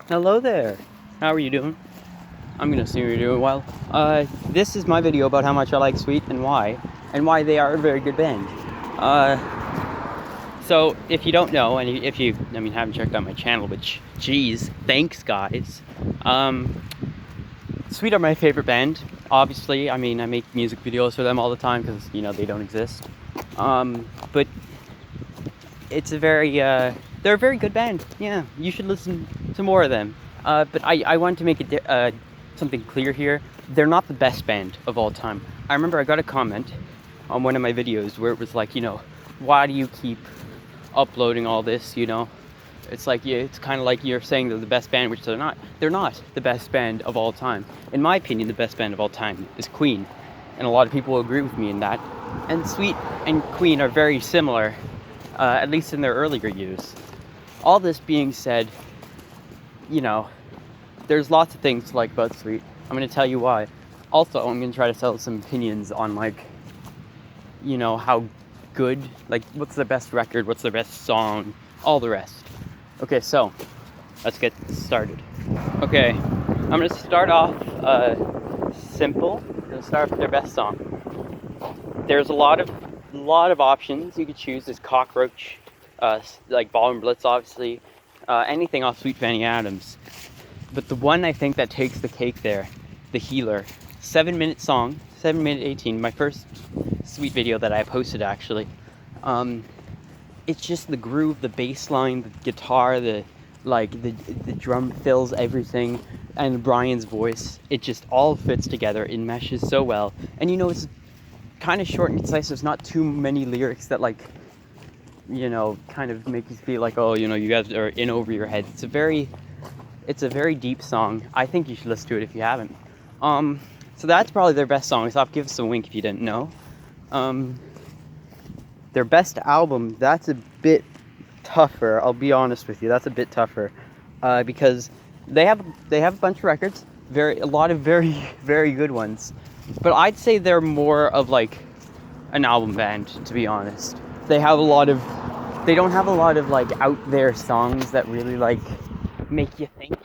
Hello there. How are you doing? I'm gonna assume you're doing well. This is my video about how much I like Sweet and why they are a very good band. Uh, so if you don't know, and if you, haven't checked out my channel, which, geez, thanks guys. Um, Sweet are my favorite band. Obviously, I make music videos for them all the time because they don't exist. But it's they're a very good band. Yeah, you should listen to more of them. But I want to make something clear here. They're not the best band of all time. I remember I got a comment on one of my videos where it was like, why do you keep uploading all this? It's like, yeah, it's kind of like you're saying they're the best band, which they're not. They're not the best band of all time. In my opinion, the best band of all time is Queen, and a lot of people will agree with me in that. And Sweet and Queen are very similar, at least in their earlier years. All this being said, there's lots of things to like about Sweet. I'm going to tell you why. Also, I'm going to try to sell some opinions on, how good, what's the best record, what's the best song, all the rest. Okay, so, let's get started. Okay, I'm going to start off simple. I'm going to start with their best song. There's a lot of options you could choose. There's Cockroach, like Ballroom Blitz, obviously, anything off Sweet Fanny Adams. But the one I think that takes the cake there, The Healer, 7-minute song, 7-minute 18, my first Sweet video that I posted actually. It's just the groove, the bass line, the guitar, the drum fills everything, and Brian's voice. It just all fits together. It meshes so well, and it's kind of short and concise. There's not too many lyrics that kind of make you feel like, oh, you guys are in over your heads. It's a very deep song. I think you should listen to it if you haven't. So that's probably their best song. So give us a wink if you didn't know. Their best album, that's a bit tougher. I'll be honest with you. That's a bit tougher because they have a bunch of records, a lot of very, very good ones. But I'd say they're more of like an album band, to be honest. They don't have a lot of out there songs that really make you think,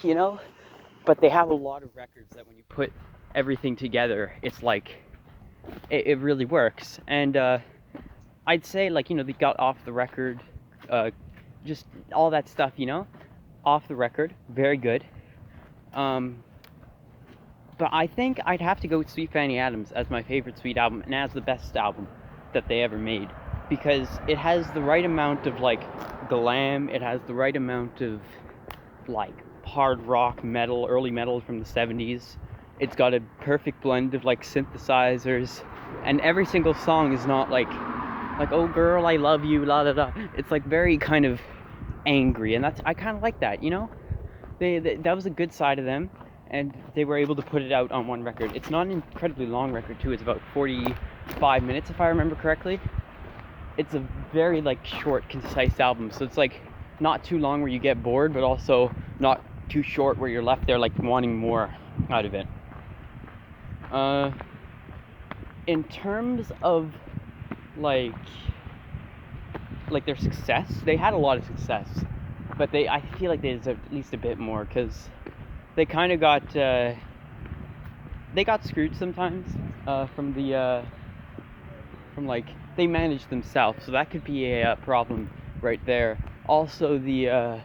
but they have a lot of records that when you put everything together, it's it really works. And I'd say they got Off the Record, just all that stuff, Off the Record, very good. But I think I'd have to go with Sweet Fanny Adams as my favorite Sweet album and as the best album that they ever made, because it has the right amount of glam, it has the right amount of hard rock, metal, early metal from the 70s. It's got a perfect blend of synthesizers, and every single song is not like oh girl I love you, la da da. It's very kind of angry, and I kind of like that. That was a good side of them, and they were able to put it out on one record. It's not an incredibly long record too. It's about 45 minutes if I remember correctly. It's a very short, concise album, so it's not too long where you get bored, but also not too short where you're left there wanting more out of it. In terms of their success, they had a lot of success, but I feel like they deserve at least a bit more, because they kind of got they got screwed sometimes from they managed themselves, so that could be a problem right there. Also, the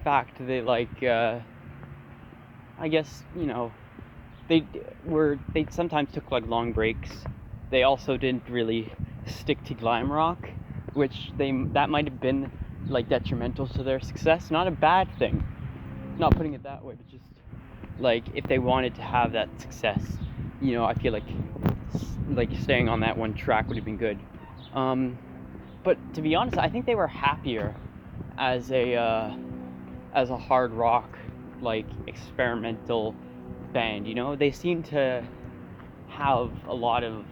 fact that I guess they sometimes took long breaks. They also didn't really stick to glam rock, which that might have been detrimental to their success. Not a bad thing, not putting it that way, but just if they wanted to have that success, I feel like staying on that one track would have been good. But to be honest, I think they were happier as a hard rock experimental band. They seem to have a lot of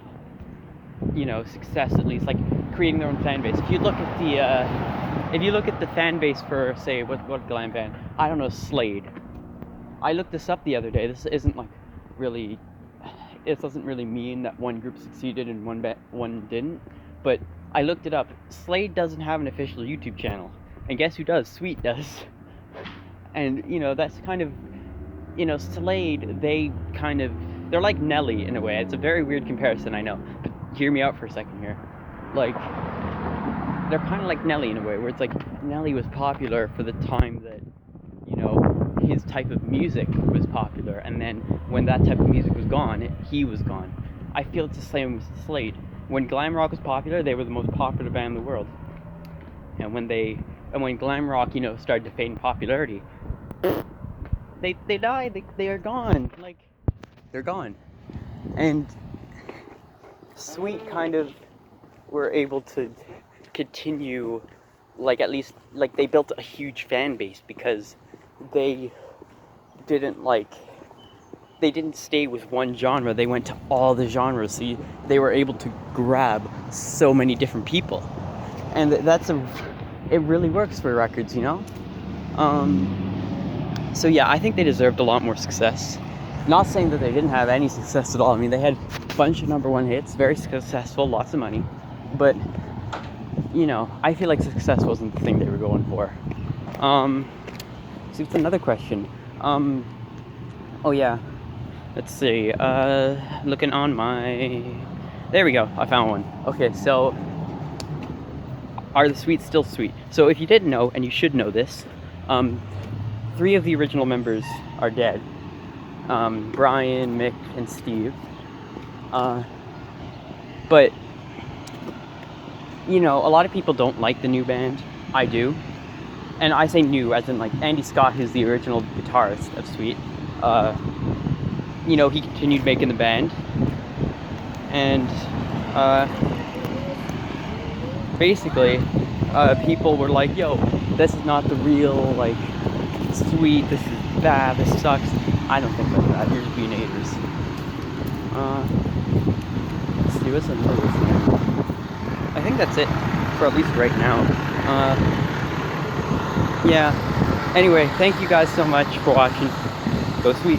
success, at least creating their own fan base. If you look at the fan base for, say, what glam band, I don't know, Slade. I looked this up the other day. This isn't really, it doesn't really mean that one group succeeded and one didn't, but I looked it up. Slade doesn't have an official YouTube channel, and guess who does? Sweet does. And, that's kind of, Slade, they're like Nelly in a way. It's a very weird comparison, I know. But hear me out for a second here. Like, they're kind of like Nelly in a way, where it's like Nelly was popular for the time that, his type of music was popular, and then when that type of music was gone, he was gone. I feel it's the same with Slade. When glam rock was popular, they were the most popular band in the world. And when glam rock, started to fade in popularity, they died. They are gone. Like, they're gone. And Sweet kind of were able to continue, like, at least, like, they built a huge fan base because they didn't stay with one genre. They went to all the genres. So they were able to grab so many different people. And it really works for records, So yeah, I think they deserved a lot more success. Not saying that they didn't have any success at all. I mean, they had a bunch of number one hits, very successful, lots of money. But, I feel like success wasn't the thing they were going for. So it's another question. Oh yeah. Let's see. Looking on my... There we go. I found one. Okay, so... Are the Sweets still sweet? So if you didn't know, and you should know this, 3 of the original members are dead. Brian, Mick, and Steve. But, a lot of people don't like the new band. I do. And I say new, as in, like, Andy Scott, who's the original guitarist of Sweet. He continued making the band. And, basically, people were like, yo, this is not the real, like, Sweet, this is bad, this sucks. I don't think like that. You're just being haters. Let's see what's another listener. I think that's it for at least right now. Yeah. Anyway, thank you guys so much for watching. Go Sweet.